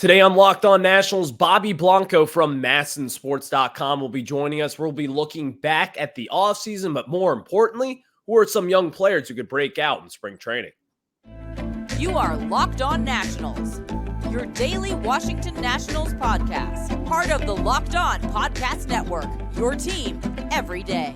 Today on Locked On Nationals, Bobby Blanco from MASNsports.com will be joining us. We'll be looking back at the offseason, but more importantly, who are some young players who could break out in spring training? You are Locked On Nationals, your daily Washington Nationals podcast, part of the Locked On Podcast Network, your team every day.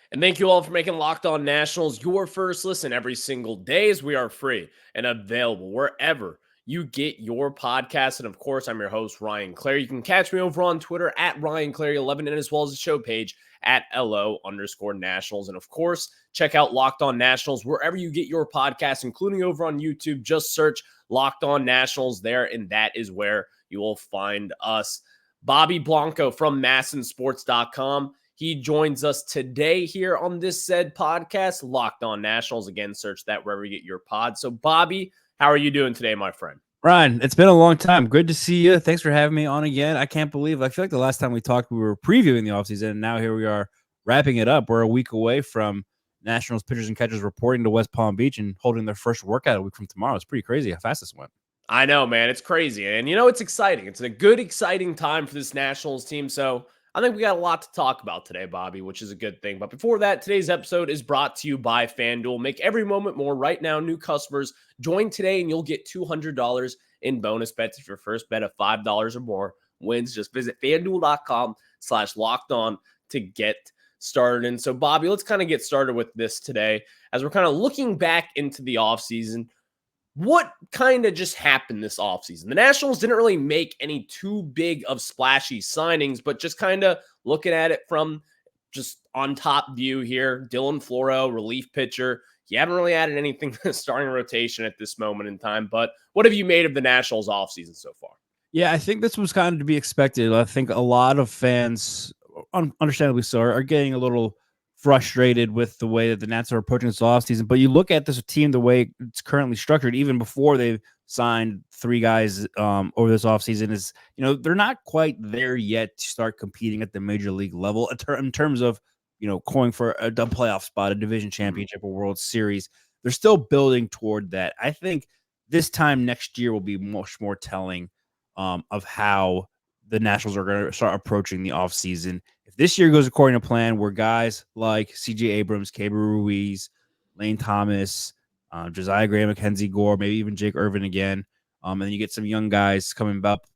And thank you all for making Locked On Nationals your first listen every single day, as we are free and available wherever you get your podcast. And of course, I'm your host, Ryan Clary. You can catch me over on Twitter at RyanClary11 and as well as the show page at LO_Nationals. And of course, check out Locked On Nationals wherever you get your podcasts, including over on YouTube. Just search Locked On Nationals there, and that is where you will find us. Bobby Blanco from MASNsports.com. He joins us today here on this said podcast, Locked On Nationals. Again, search that wherever you get your pod. So, Bobby, how are you doing today, my friend? Ryan, it's been a long time. Good to see you. Thanks for having me on again. I can't believe, I feel like the last time we talked, we were previewing the offseason, and now here we are wrapping it up. We're a week away from Nationals pitchers and catchers reporting to West Palm Beach and holding their first workout a week from tomorrow. It's pretty crazy how fast this went. I know, man. It's crazy. And, it's exciting. It's a good, exciting time for this Nationals team. So, I think we got a lot to talk about today, Bobby, which is a good thing. But before that, today's episode is brought to you by FanDuel. Make every moment more. Right now, new customers join today and you'll get $200 in bonus bets if your first bet of $5 or more wins. Just visit FanDuel.com/lockedon to get started. And so, Bobby, let's kind of get started with this today as we're kind of looking back into the offseason. What kind of just happened this offseason? The Nationals didn't really make any too big of splashy signings, but just kind of looking at it from just on top view here, Dylan Floro, relief pitcher. You haven't really added anything to the starting rotation at this moment in time, but what have you made of the Nationals offseason so far? Yeah, I think this was kind of to be expected. I think a lot of fans, understandably so, are getting a little frustrated with the way that the Nats are approaching this offseason. But you look at this team the way it's currently structured, even before they've signed three guys over this offseason, is, they're not quite there yet to start competing at the major league level in terms of, going for a playoff spot, a division championship, a World Series. They're still building toward that. I think this time next year will be much more telling of how the Nationals are going to start approaching the offseason. If this year goes according to plan, where guys like C.J. Abrams, Keibert Ruiz, Lane Thomas, Josiah Gray, Mackenzie Gore, maybe even Jake Irvin again, and then you get some young guys coming up,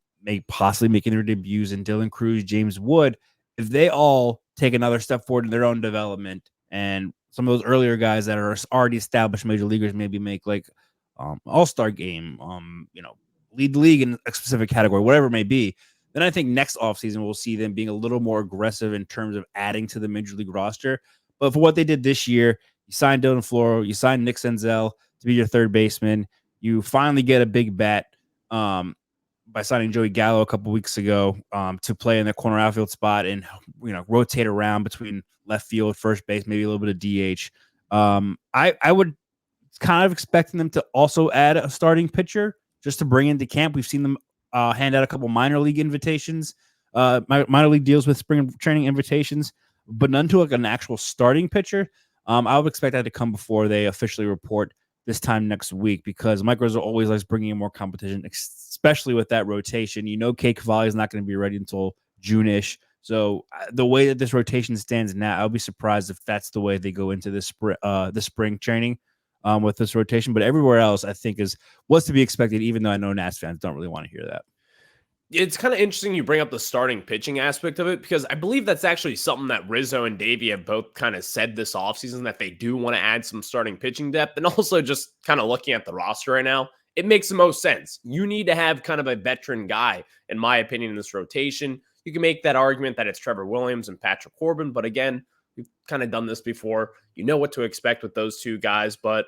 possibly making their debuts in Dylan Cruz, James Wood. If they all take another step forward in their own development, and some of those earlier guys that are already established major leaguers maybe make like all-star game, lead the league in a specific category, whatever it may be, then I think next offseason we'll see them being a little more aggressive in terms of adding to the major league roster. But for what they did this year, you signed Dylan Floro, you signed Nick Senzel to be your third baseman. You finally get a big bat by signing Joey Gallo a couple weeks ago to play in the corner outfield spot and rotate around between left field, first base, maybe a little bit of DH. I would kind of expecting them to also add a starting pitcher just to bring into camp. We've seen them hand out a couple minor league invitations, minor league deals with spring training invitations, but none to like an actual starting pitcher. I would expect that to come before they officially report this time next week, because Mike Rizzo always likes bringing in more competition, especially with that rotation. Kei Cavalli is not going to be ready until June-ish. So the way that this rotation stands now, I'll be surprised if that's the way they go into this the spring training with this rotation. But everywhere else, I think, is what's to be expected, even though I know Nats fans don't really want to hear that. It's kind of interesting you bring up the starting pitching aspect of it, because I believe that's actually something that Rizzo and Davey have both kind of said this offseason, that they do want to add some starting pitching depth. And also just kind of looking at the roster right now, it makes the most sense. You need to have kind of a veteran guy, in my opinion, in this rotation. You can make that argument that it's Trevor Williams and Patrick Corbin, but again, we've kind of done this before. You know what to expect with those two guys. But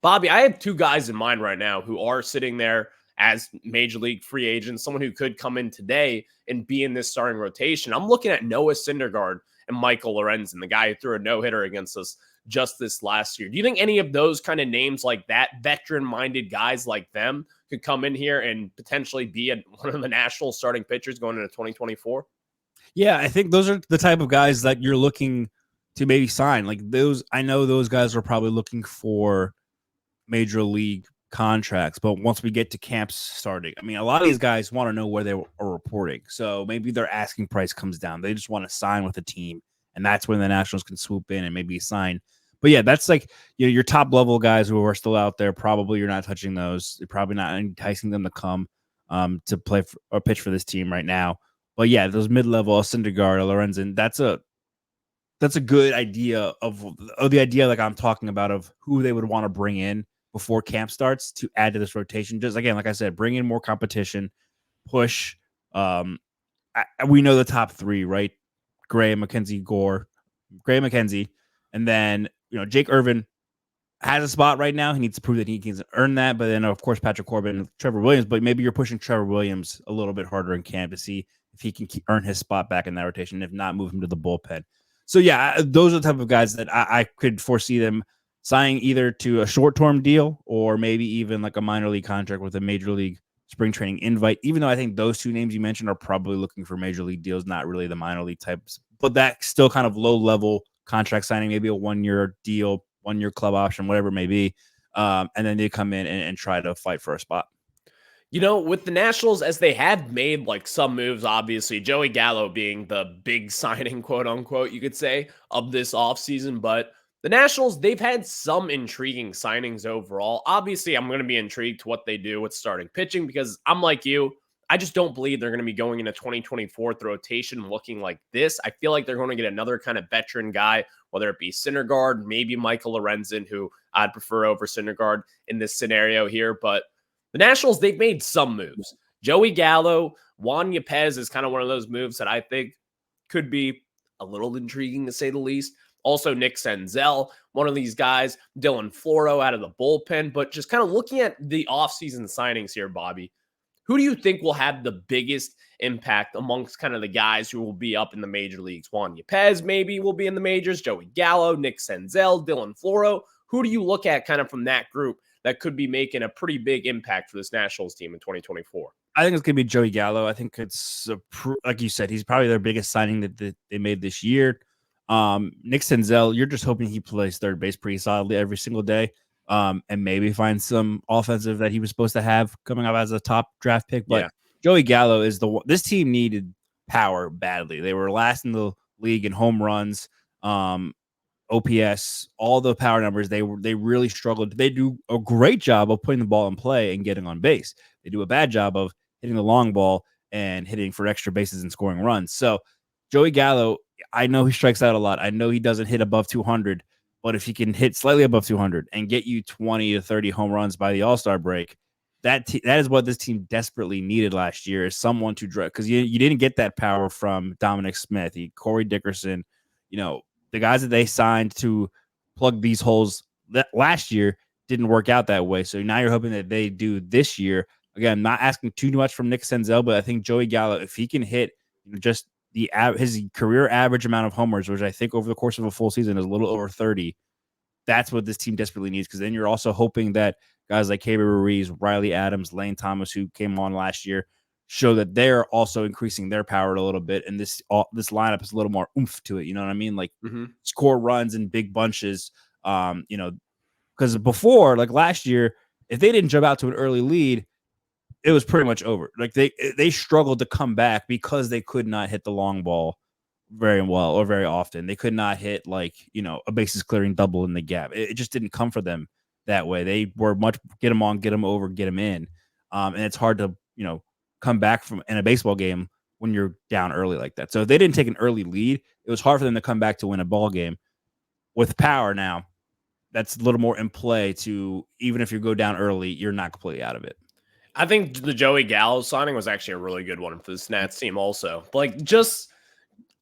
Bobby, I have two guys in mind right now who are sitting there as major league free agents, someone who could come in today and be in this starting rotation. I'm looking at Noah Syndergaard and Michael Lorenzen, the guy who threw a no-hitter against us just this last year. Do you think any of those kind of names like that, veteran-minded guys like them, could come in here and potentially be one of the Nationals starting pitchers going into 2024? Yeah, I think those are the type of guys that you're looking to maybe sign. Like those, I know those guys are probably looking for major league contracts, but once we get to camps starting, I mean, a lot of these guys want to know where they are reporting. So maybe their asking price comes down. They just want to sign with a team, and that's when the Nationals can swoop in and maybe sign. But yeah, that's like, you know, your top level guys who are still out there. Probably you're not touching those. You're probably not enticing them to come to play or pitch for this team right now. But yeah, those mid-level, Syndergaard, Lorenzen, that's a good idea of the idea like I'm talking about of who they would want to bring in before camp starts to add to this rotation. Just again, like I said, bring in more competition, push. We know the top three, right? Gray, McKenzie, and then Jake Irvin has a spot right now. He needs to prove that he can earn that. But then, of course, Patrick Corbin and Trevor Williams. But maybe you're pushing Trevor Williams a little bit harder in camp to see if he can earn his spot back in that rotation. If not, move him to the bullpen. So, yeah, those are the type of guys that I could foresee them signing either to a short-term deal or maybe even like a minor league contract with a major league spring training invite, even though I think those two names you mentioned are probably looking for major league deals, not really the minor league types. But that's still kind of low-level contract signing, maybe a one-year deal, one-year club option, whatever it may be. And then they come in and try to fight for a spot. With the Nationals, as they have made like some moves, obviously, Joey Gallo being the big signing, quote unquote, you could say, of this offseason. But the Nationals, they've had some intriguing signings overall. Obviously, I'm going to be intrigued to what they do with starting pitching because I'm like you. I just don't believe they're going to be going into 2024 with rotation looking like this. I feel like they're going to get another kind of veteran guy, whether it be Syndergaard, maybe Michael Lorenzen, who I'd prefer over Syndergaard in this scenario here. But the Nationals, they've made some moves. Joey Gallo, Juan Yepez is kind of one of those moves that I think could be a little intriguing to say the least. Also, Nick Senzel, one of these guys, Dylan Floro out of the bullpen. But just kind of looking at the offseason signings here, Bobby, who do you think will have the biggest impact amongst kind of the guys who will be up in the major leagues? Juan Yepez maybe will be in the majors, Joey Gallo, Nick Senzel, Dylan Floro. Who do you look at kind of from that group that could be making a pretty big impact for this Nationals team in 2024? I think it's going to be Joey Gallo. I think it's, like you said, he's probably their biggest signing that they made this year. Nick Senzel, you're just hoping he plays third base pretty solidly every single day. And maybe find some offensive that he was supposed to have coming up as a top draft pick. But yeah, Joey Gallo is the one. This team needed power badly. They were last in the league in home runs, OPS, all the power numbers. They really struggled. They do a great job of putting the ball in play and getting on base. They do a bad job of hitting the long ball and hitting for extra bases and scoring runs. So Joey Gallo, I know he strikes out a lot. I know he doesn't hit above 200. But if he can hit slightly above 200 and get you 20 to 30 home runs by the All-Star break, that is what this team desperately needed last year, is someone to drive. Because you didn't get that power from Dominic Smith, Corey Dickerson, the guys that they signed to plug these holes that last year didn't work out that way. So now you're hoping that they do this year. Again, not asking too much from Nick Senzel, but I think Joey Gallo, if he can hit just his career average amount of homers, which I think over the course of a full season is a little over 30, that's what this team desperately needs. Because then you're also hoping that guys like Keibert Ruiz, Riley Adams, Lane Thomas, who came on last year, show that they're also increasing their power a little bit. And this lineup is a little more oomph to it. You know what I mean? Like score runs in big bunches. Because before, like last year, if they didn't jump out to an early lead, it was pretty much over. Like they struggled to come back because they could not hit the long ball very well or very often. They could not hit a bases clearing double in the gap. It just didn't come for them that way. They were much get them on, get them over, get them in. And it's hard to, come back from in a baseball game when you're down early like that. So if they didn't take an early lead, it was hard for them to come back to win a ball game. With power now, that's a little more in play to, even if you go down early, you're not completely out of it. I think the Joey Gallo signing was actually a really good one for the Nats team also. Like, just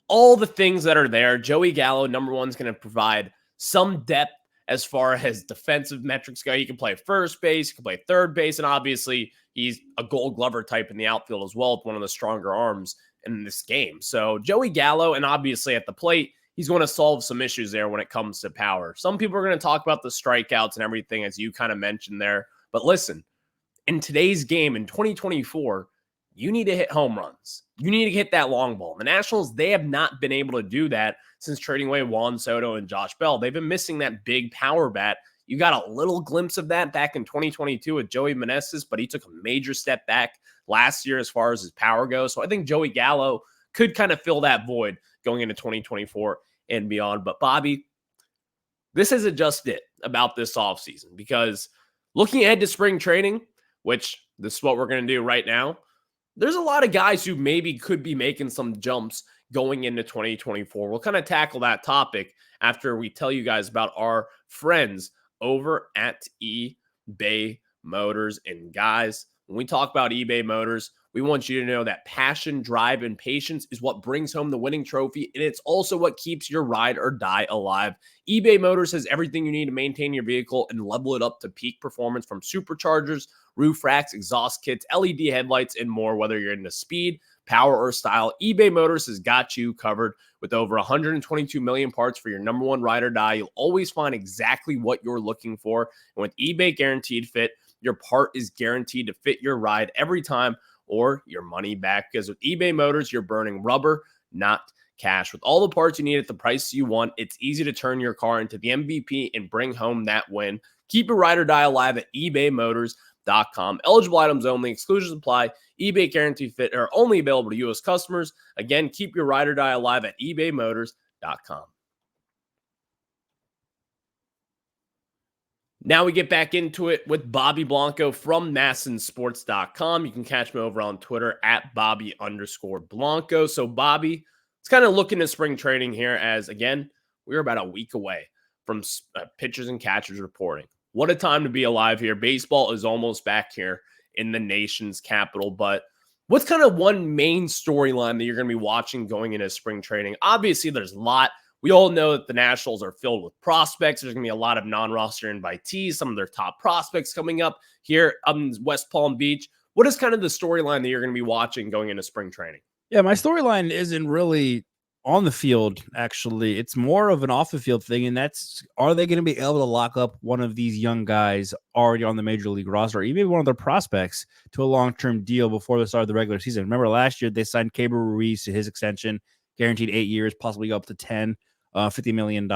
all the things that are there, Joey Gallo, number one, is going to provide some depth as far as defensive metrics go. He can play first base, he can play third base, and obviously he's a Gold Glover type in the outfield as well with one of the stronger arms in this game. So Joey Gallo, and obviously at the plate, he's going to solve some issues there when it comes to power. Some people are going to talk about the strikeouts and everything, as you kind of mentioned there. But listen, in today's game in 2024, you need to hit home runs. You need to hit that long ball. The Nationals, they have not been able to do that since trading away Juan Soto and Josh Bell. They've been missing that big power bat. You got a little glimpse of that back in 2022 with Joey Meneses, but he took a major step back last year as far as his power goes. So I think Joey Gallo could kind of fill that void going into 2024 and beyond. But Bobby, this isn't just it about this offseason, because looking ahead to spring training, which this is what we're going to do right now, there's a lot of guys who maybe could be making some jumps going into 2024. We'll kind of tackle that topic after we tell you guys about our friends over at eBay Motors. And guys, when we talk about eBay Motors, we want you to know that passion, drive, and patience is what brings home the winning trophy, and it's also what keeps your ride or die alive. eBay Motors has everything you need to maintain your vehicle and level it up to peak performance, from superchargers, roof racks, exhaust kits, LED headlights, and more. Whether you're into speed, power, or style, eBay Motors has got you covered. With over 122 million parts for your number one ride or die, you'll always find exactly what you're looking for. And with eBay Guaranteed Fit, your part is guaranteed to fit your ride every time, or your money back. Because with eBay Motors, you're burning rubber, not cash. With all the parts you need at the price you want, it's easy to turn your car into the MVP and bring home that win. Keep your ride or die alive at ebaymotors.com. Eligible items only. Exclusions apply. eBay Guaranteed Fit are only available to U.S. customers. Again, keep your ride or die alive at ebaymotors.com. Now we get back into it with Bobby Blanco from MASNsports.com. You can catch me over on Twitter at Bobby_Blanco. So Bobby, it's kind of looking at spring training here, as again, we're about a week away from pitchers and catchers reporting. What a time to be alive here. Baseball is almost back here in the nation's capital. But what's kind of one main storyline that you're going to be watching going into spring training? Obviously, there's a lot. We all know that the Nationals are filled with prospects. There's going to be a lot of non-roster invitees, some of their top prospects coming up here in West Palm Beach. What is kind of the storyline that you're going to be watching going into spring training? Yeah, my storyline isn't really on the field, actually. It's more of an off-the-field thing, and that's, are they going to be able to lock up one of these young guys already on the Major League roster, or even one of their prospects, to a long-term deal before the start of the regular season? Remember last year, they signed Gabriel Ruiz to his extension, guaranteed 8 years, possibly go up to 10. $50 million.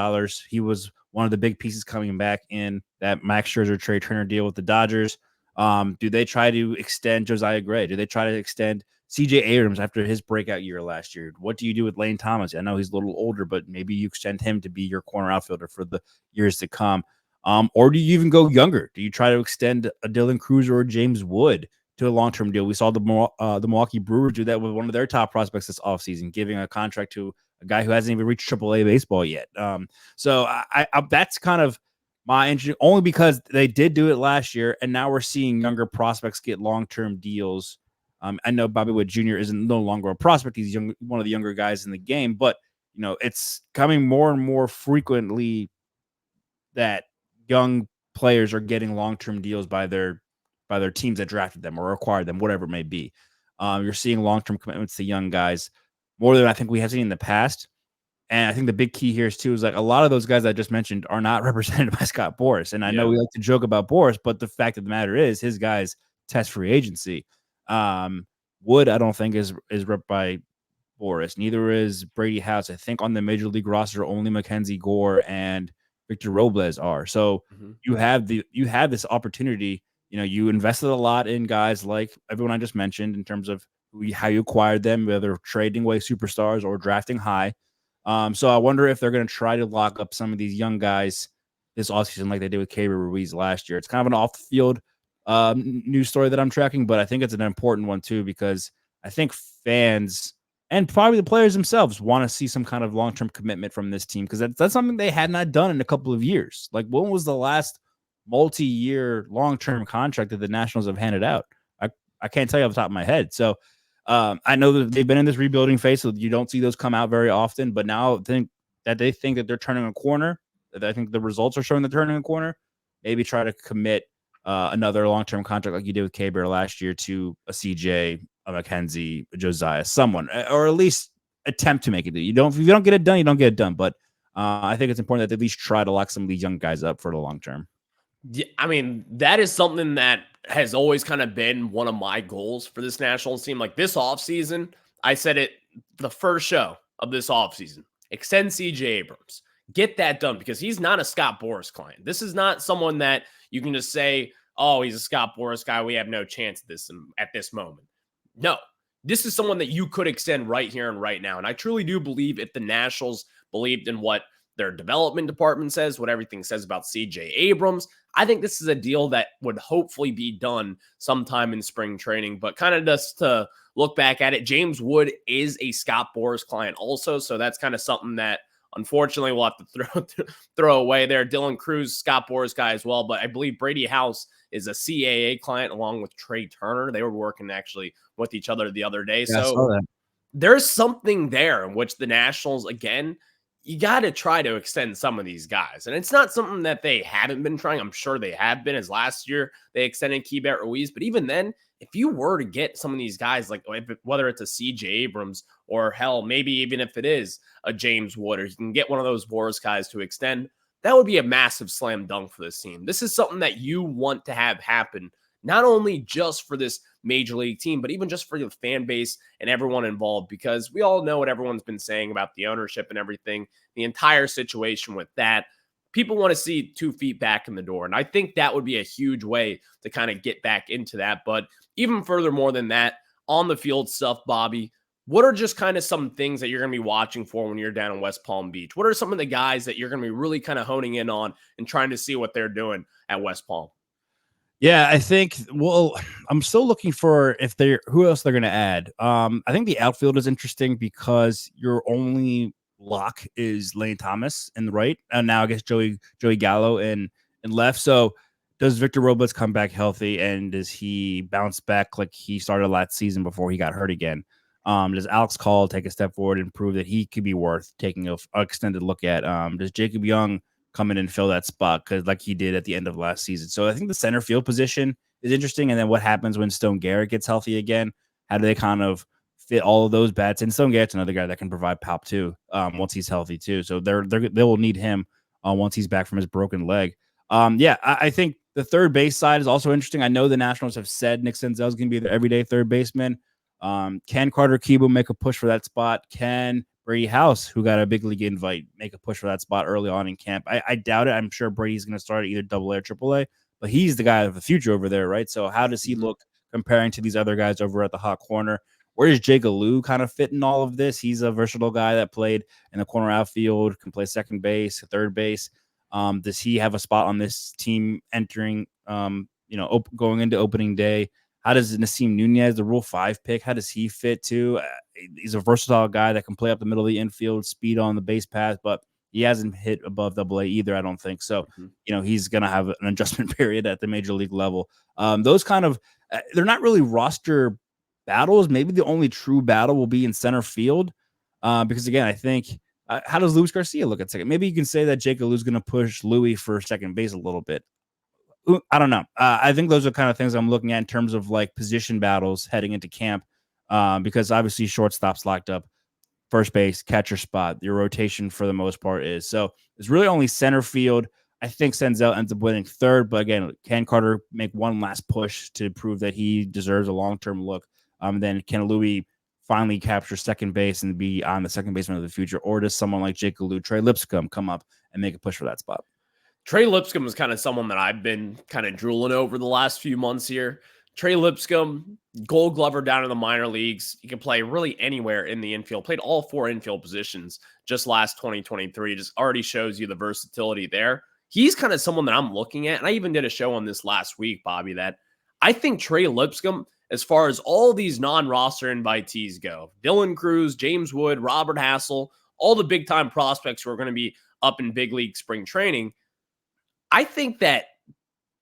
He was one of the big pieces coming back in that Max Scherzer, Trey Turner deal with the Dodgers. Do they try to extend Josiah Gray? Do they try to extend CJ Abrams after his breakout year last year? What do you do with Lane Thomas? I know he's a little older, but maybe you extend him to be your corner outfielder for the years to come. Or do you even go younger? Do you try to extend a Dylan Cruz or a James Wood to a long-term deal? We saw the Milwaukee Brewers do that with one of their top prospects this offseason, giving a contract to a guy who hasn't even reached AAA baseball yet. So I that's kind of my interest, only because they did do it last year, and now we're seeing younger prospects get long-term deals. I know Bobby Witt Jr. isn't no longer a prospect; he's one of the younger guys in the game. But you know, it's coming more and more frequently that young players are getting long-term deals by their teams that drafted them or acquired them, whatever it may be. You're seeing long-term commitments to young guys more than I think we have seen in the past. And I think the big key here is, too, is like a lot of those guys I just mentioned are not represented by Scott Boras. And I know we like to joke about Boras, but the fact of the matter is his guys test free agency. Wood, I don't think is rep by Boras. Neither is Brady House. I think on the Major League roster, only Mackenzie Gore and Victor Robles are. So you have this opportunity. You know, you invested a lot in guys like everyone I just mentioned in terms of how you acquired them, whether trading away superstars or drafting high. So I wonder if they're going to try to lock up some of these young guys this offseason like they did with Gabriel Ruiz last year. It's kind of an off-the-field news story that I'm tracking, but I think it's an important one too, because I think fans and probably the players themselves want to see some kind of long-term commitment from this team, because that's something they had not done in a couple of years. Like, when was the last multi-year long-term contract that the Nationals have handed out? I can't tell you off the top of my head. So I know that they've been in this rebuilding phase, so you don't see those come out very often. But now they think that they're turning a corner, that I think the results are showing they're turning a corner. Maybe try to commit another long-term contract like you did with K-Bear last year to a CJ, a Mackenzie, a Josiah, someone, or at least attempt to make it. If you don't get it done, you don't get it done. But I think it's important that they at least try to lock some of these young guys up for the long term. Yeah, I mean, that is something that has always kind of been one of my goals for this Nationals team. Like this offseason, I said it the first show of this offseason, extend CJ Abrams. Get that done because he's not a Scott Boras client. This is not someone that you can just say, oh, he's a Scott Boras guy. We have no chance at this moment. No, this is someone that you could extend right here and right now. And I truly do believe if the Nationals believed in what their development department says, what everything says about CJ Abrams, I think this is a deal that would hopefully be done sometime in spring training. But kind of just to look back at it, James Wood is a Scott Boras client also. So that's kind of something that unfortunately we'll have to throw away there. Dylan Cruz, Scott Boras guy as well. But I believe Brady House is a CAA client along with Trey Turner. They were working actually with each other the other day. Yeah, so there's something there in which the Nationals, again, you got to try to extend some of these guys. And it's not something that they haven't been trying. I'm sure they have been, as last year they extended Keibert Ruiz. But even then, if you were to get some of these guys, like whether it's a CJ Abrams or hell, maybe even if it is a James Wood, or you can get one of those Boras guys to extend, that would be a massive slam dunk for this team. This is something that you want to have happen, not only just for this major league team, but even just for the fan base and everyone involved, because we all know what everyone's been saying about the ownership and everything, the entire situation with that. People want to see 2 feet back in the door. And I think that would be a huge way to kind of get back into that. But even furthermore than that, on the field stuff, Bobby, what are just kind of some things that you're going to be watching for when you're down in West Palm Beach? What are some of the guys that you're going to be really kind of honing in on and trying to see what they're doing at West Palm? Yeah, I think, well, I'm still looking for who else they're going to add. I think the outfield is interesting because your only lock is Lane Thomas in the right. And now I guess Joey Gallo in left. So does Victor Robles come back healthy, and does he bounce back like he started last season before he got hurt again? Does Alex Call take a step forward and prove that he could be worth taking an extended look at? Does Jacob Young come in and fill that spot like he did at the end of last season? So I think the center field position is interesting. And then what happens when Stone Garrett gets healthy again? How do they kind of fit all of those bats? And Stone Garrett's another guy that can provide pop too, once he's healthy too. So they will need him once he's back from his broken leg. I think the third base side is also interesting. I know the Nationals have said Nick Senzel is going to be their everyday third baseman. Can Carter Kieboom make a push for that spot? Can Brady House, who got a big league invite, make a push for that spot early on in camp? I doubt it. I'm sure Brady's going to start at either AA or AAA, but he's the guy of the future over there, right? So how does he look comparing to these other guys over at the hot corner? Where does Jake Alou kind of fit in all of this? He's a versatile guy that played in the corner outfield, can play second base, third base. Does he have a spot on this team entering, going into opening day? How does Nasim Nunez, the Rule 5 pick, how does he fit too? He's a versatile guy that can play up the middle of the infield, speed on the base path, but he hasn't hit above AA either, I don't think. So, he's going to have an adjustment period at the major league level. Those kind of, they're not really roster battles. Maybe the only true battle will be in center field. Because again, I think, how does Luis Garcia look at second? Maybe you can say that Jake Alou's going to push Louis for second base a little bit. I don't know. I think those are kind of things I'm looking at in terms of like position battles heading into camp, because obviously shortstop's locked up, first base, catcher spot. Your rotation for the most part is. So it's really only center field. I think Senzel ends up winning third, but again, can Carter make one last push to prove that he deserves a long-term look? Then can Louis finally capture second base and be on the second baseman of the future, or does someone like Jake Alou, Trey Lipscomb come up and make a push for that spot? Trey Lipscomb is kind of someone that I've been kind of drooling over the last few months here. Trey Lipscomb, Gold Glover down in the minor leagues. He can play really anywhere in the infield. Played all 4 infield positions just last 2023. Just already shows you the versatility there. He's kind of someone that I'm looking at. And I even did a show on this last week, Bobby, that I think Trey Lipscomb, as far as all these non-roster invitees go, Dylan Cruz, James Wood, Robert Hassel, all the big-time prospects who are going to be up in big league spring training, I think that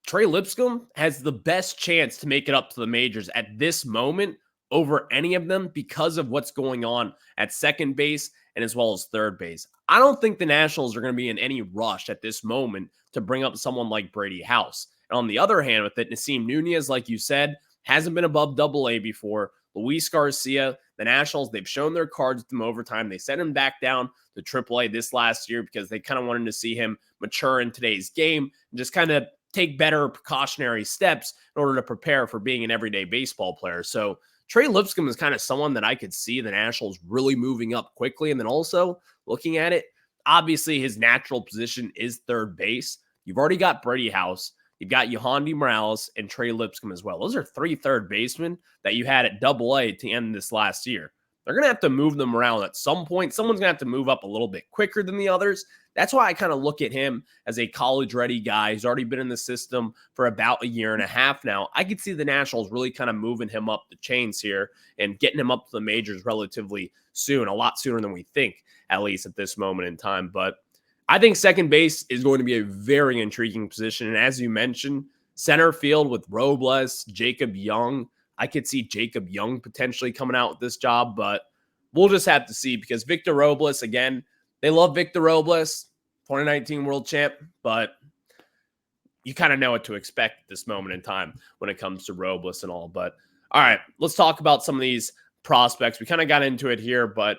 Trey Lipscomb has the best chance to make it up to the majors at this moment over any of them because of what's going on at second base and as well as third base. I don't think the Nationals are going to be in any rush at this moment to bring up someone like Brady House. And on the other hand, with it, Nasim Nunez, like you said, hasn't been above AA before. Luis Garcia, the Nationals, they've shown their cards with him over time. They sent him back down to AAA this last year because they kind of wanted to see him mature in today's game and just kind of take better precautionary steps in order to prepare for being an everyday baseball player. So Trey Lipscomb is kind of someone that I could see the Nationals really moving up quickly. And then also looking at it, obviously his natural position is third base. You've already got Brady House. You've got Yohandy Morales and Trey Lipscomb as well. Those are 3 third basemen that you had at AA to end this last year. They're going to have to move them around at some point. Someone's going to have to move up a little bit quicker than the others. That's why I kind of look at him as a college-ready guy. He's already been in the system for about a year and a half now. I could see the Nationals really kind of moving him up the chains here and getting him up to the majors relatively soon, a lot sooner than we think, at least at this moment in time. But I think second base is going to be a very intriguing position. And as you mentioned, center field with Robles, Jacob Young. I could see Jacob Young potentially coming out with this job, but we'll just have to see because Victor Robles, again, they love Victor Robles, 2019 world champ, but you kind of know what to expect at this moment in time when it comes to Robles and all. But all right, let's talk about some of these prospects. We kind of got into it here, but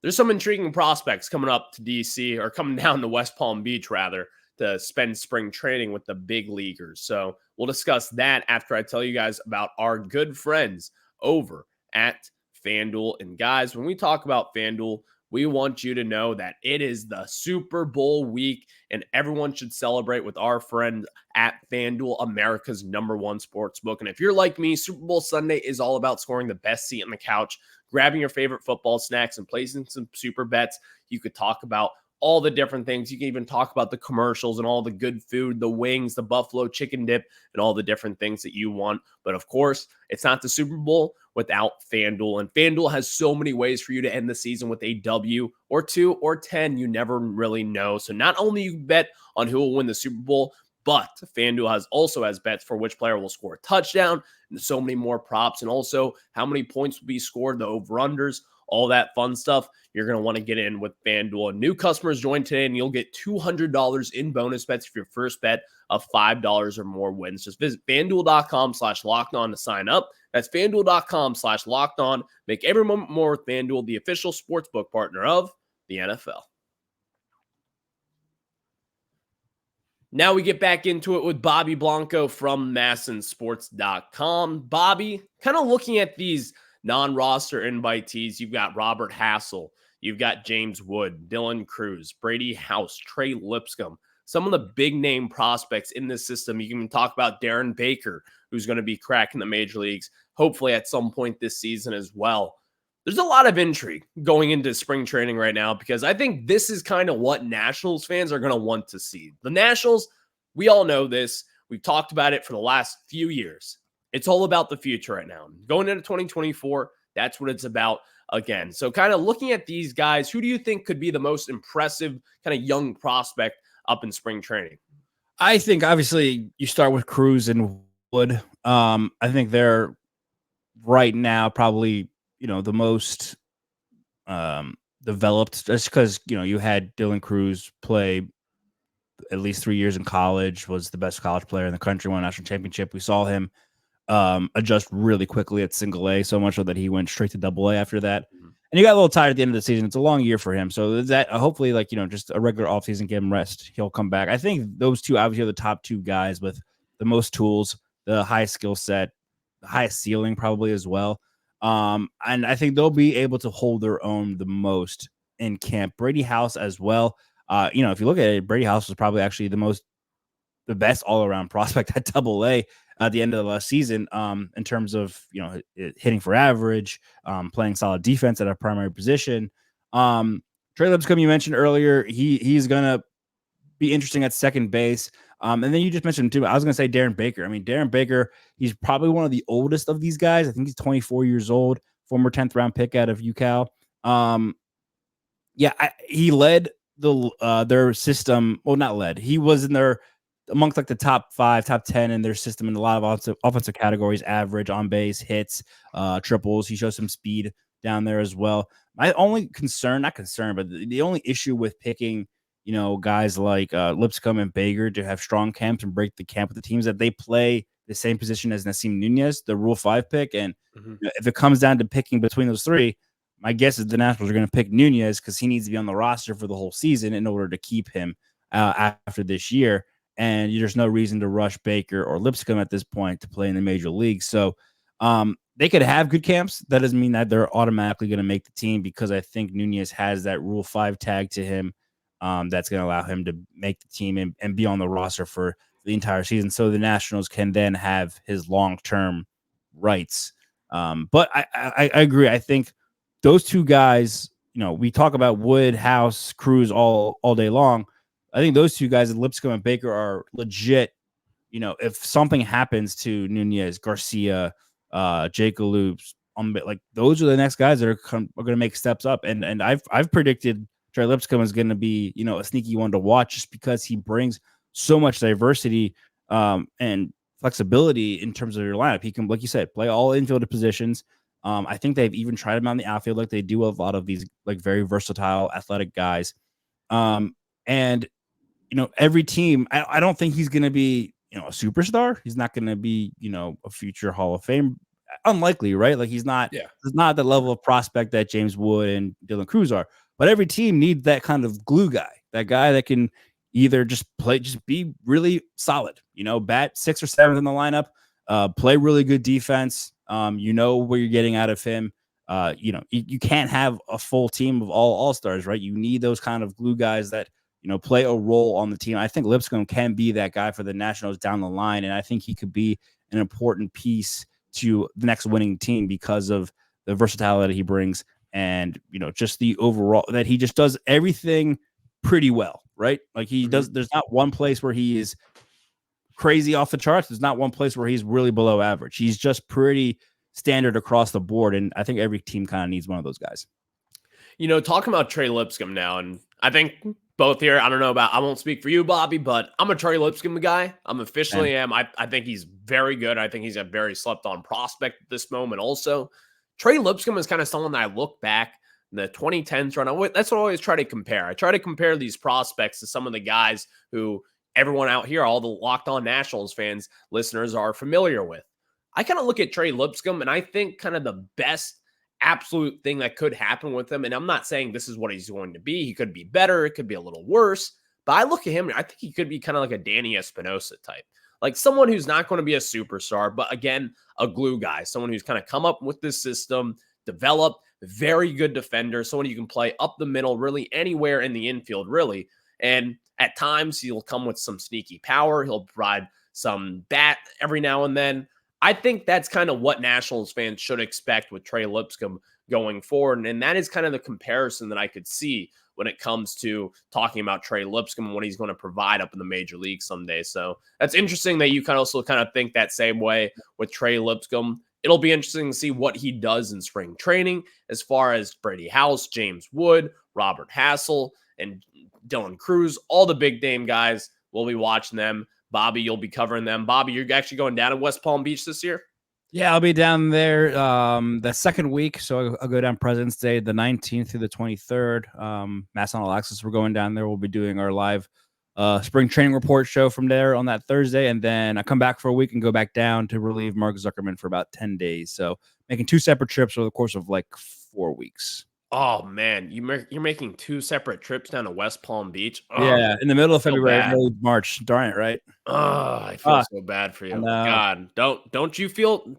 there's some intriguing prospects coming up to DC or coming down to West Palm Beach, rather, to spend spring training with the big leaguers. So we'll discuss that after I tell you guys about our good friends over at FanDuel. And guys, when we talk about FanDuel, we want you to know that it is the Super Bowl week and everyone should celebrate with our friend at FanDuel, America's #1 sportsbook. And if you're like me, Super Bowl Sunday is all about scoring the best seat on the couch, grabbing your favorite football snacks and placing some super bets. You could talk about all the different things. You can even talk about the commercials and all the good food, the wings, the buffalo chicken dip, and all the different things that you want. But of course, it's not the Super Bowl without FanDuel. And FanDuel has so many ways for you to end the season with a W or 2 or 10. You never really know. So not only you bet on who will win the Super Bowl, but FanDuel also has bets for which player will score a touchdown and so many more props. And also how many points will be scored, the over-unders, all that fun stuff. You're going to want to get in with FanDuel. New customers join today and you'll get $200 in bonus bets if your first bet of $5 or more wins. Just visit FanDuel.com/lockedon to sign up. That's FanDuel.com/lockedon. Make every moment more with FanDuel, the official sportsbook partner of the NFL. Now we get back into it with Bobby Blanco from MASNsports.com. Bobby, kind of looking at these non-roster invitees, you've got Robert Hassel, you've got James Wood, Dylan Cruz, Brady House, Trey Lipscomb, some of the big name prospects in this system. You can even talk about Darren Baker, who's going to be cracking the major leagues, hopefully at some point this season as well. There's a lot of intrigue going into spring training right now because I think this is kind of what Nationals fans are going to want to see. The Nationals, we all know this. We've talked about it for the last few years. It's all about the future right now. Going into 2024, that's what it's about again. So kind of looking at these guys, who do you think could be the most impressive kind of young prospect up in spring training? I think obviously you start with Cruz and Wood. I think they're right now probably, the most developed, just because, you had Dylan Cruz play at least 3 years in college, was the best college player in the country, won a national championship. We saw him adjust really quickly at single A, so much so that he went straight to double A after that. Mm-hmm. And he got a little tired at the end of the season. It's a long year for him. So that hopefully, just a regular offseason, give him rest. He'll come back. I think those two obviously are the top two guys with the most tools, the highest skill set, the highest ceiling probably as well. And I think they'll be able to hold their own the most in camp. Brady House as well. If you look at it, Brady House was probably actually the best all-around prospect at double A at the end of the last season, in terms of, hitting for average, playing solid defense at a primary position. Trey Lipscomb, you mentioned earlier, he's going to be interesting at second base. And then you just mentioned too, I was going to say Darren Baker. I mean, Darren Baker, he's probably one of the oldest of these guys. I think he's 24 years old, former 10th round pick out of UCal. He led their system. Well, not led. He was in their amongst the top 5, top 10 in their system in a lot of offensive categories, average, on base, hits, triples. He shows some speed down there as well. My only concern, not concern, but the only issue with picking, guys like Lipscomb and Baker to have strong camps and break the camp with the teams that they play the same position as Nasim Nunez, the Rule 5 pick. And Mhm. if it comes down to picking between those three, my guess is the Nationals are going to pick Nunez because he needs to be on the roster for the whole season in order to keep him after this year. And there's no reason to rush Baker or Lipscomb at this point to play in the major leagues. So they could have good camps. That doesn't mean that they're automatically going to make the team, because I think Nunez has that Rule 5 tag to him that's going to allow him to make the team and be on the roster for the entire season. So the Nationals can then have his long-term rights. But I agree. I think those two guys, we talk about Wood, House, Cruz all day long. I think those two guys, Lipscomb and Baker, are legit. If something happens to Nunez, Garcia, Jake Aloops, like those are the next guys that are going to make steps up. And I've predicted Trey Lipscomb is going to be, a sneaky one to watch, just because he brings so much diversity and flexibility in terms of your lineup. He can, like you said, play all infield positions. I think they've even tried him on the outfield, like they do a lot of these like very versatile athletic guys. And every team, I don't think he's going to be, a superstar. He's not going to be, a future Hall of Fame. Unlikely, right? Like he's not the level of prospect that James Wood and Dylan Cruz are. But every team needs that kind of glue guy, that guy that can either just be really solid, bat 6 or 7 in the lineup, play really good defense. Where you're getting out of him. You can't have a full team of all stars, right? You need those kind of glue guys that, play a role on the team. I think Lipscomb can be that guy for the Nationals down the line. And I think he could be an important piece to the next winning team because of the versatility he brings. And, just the overall that he just does everything pretty well, right? Like he does. There's not one place where he is crazy off the charts. There's not one place where he's really below average. He's just pretty standard across the board. And I think every team kind of needs one of those guys. Talking about Trey Lipscomb now, and I think both here, I won't speak for you, Bobby, but I'm a Trey Lipscomb guy. I'm officially am. I think he's very good. I think he's a very slept on prospect at this moment also. Trey Lipscomb is kind of someone that I look back in the 2010s run. That's what I always try to compare. I try to compare these prospects to some of the guys who everyone out here, all the Locked On Nationals fans, listeners are familiar with. I kind of look at Trey Lipscomb and I think kind of the best absolute thing that could happen with him. And I'm not saying this is what he's going to be. He could be better. It could be a little worse. But I look at him and I think he could be kind of like a Danny Espinosa type. Like someone who's not going to be a superstar, but again, a glue guy. Someone who's kind of come up with this system, developed, very good defender. Someone you can play up the middle, really anywhere in the infield, really. And at times, he'll come with some sneaky power. He'll provide some bat every now and then. I think that's kind of what Nationals fans should expect with Trey Lipscomb going forward. And that is kind of the comparison that I could see when it comes to talking about Trey Lipscomb and what he's going to provide up in the major league someday. So that's interesting that you also think that same way with Trey Lipscomb. It'll be interesting to see what he does in spring training as far as Brady House, James Wood, Robert Hassel, and Dylan Cruz, all the big name guys. We'll be watching them. Bobby, you'll be covering them. Bobby, you're actually going down to West Palm Beach this year? Yeah, I'll be down there the second week. So I'll go down President's Day, the 19th through the 23rd. MASN All Access, we're going down there. We'll be doing our live spring training report show from there on that Thursday. And then I come back for a week and go back down to relieve Mark Zuckerman for about 10 days. So making 2 separate trips over the course of like 4 weeks. Oh, man, you're making 2 separate trips down to West Palm Beach? Oh, yeah, in the middle of February, early March. Darn it, right? Oh, I feel so bad for you. God, don't you feel,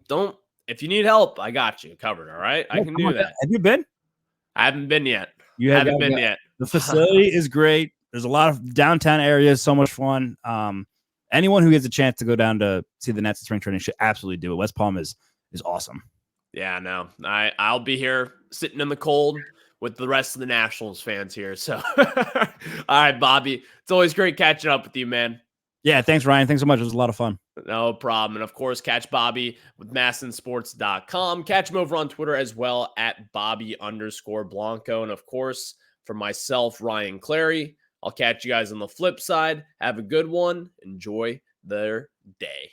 if you need help, I got you covered, all right? I can do that. Have you been? I haven't been yet. You haven't been yet. The facility is great. There's a lot of downtown areas, so much fun. Anyone who gets a chance to go down to see the Nets at spring training should absolutely do it. West Palm is awesome. Yeah, no, I'll be here sitting in the cold with the rest of the Nationals fans here. So, all right, Bobby, it's always great catching up with you, man. Yeah, thanks, Ryan. Thanks so much. It was a lot of fun. No problem. And of course, catch Bobby with MASNsports.com. Catch him over on Twitter as well at Bobby_Blanco. And of course, for myself, Ryan Clary, I'll catch you guys on the flip side. Have a good one. Enjoy their day.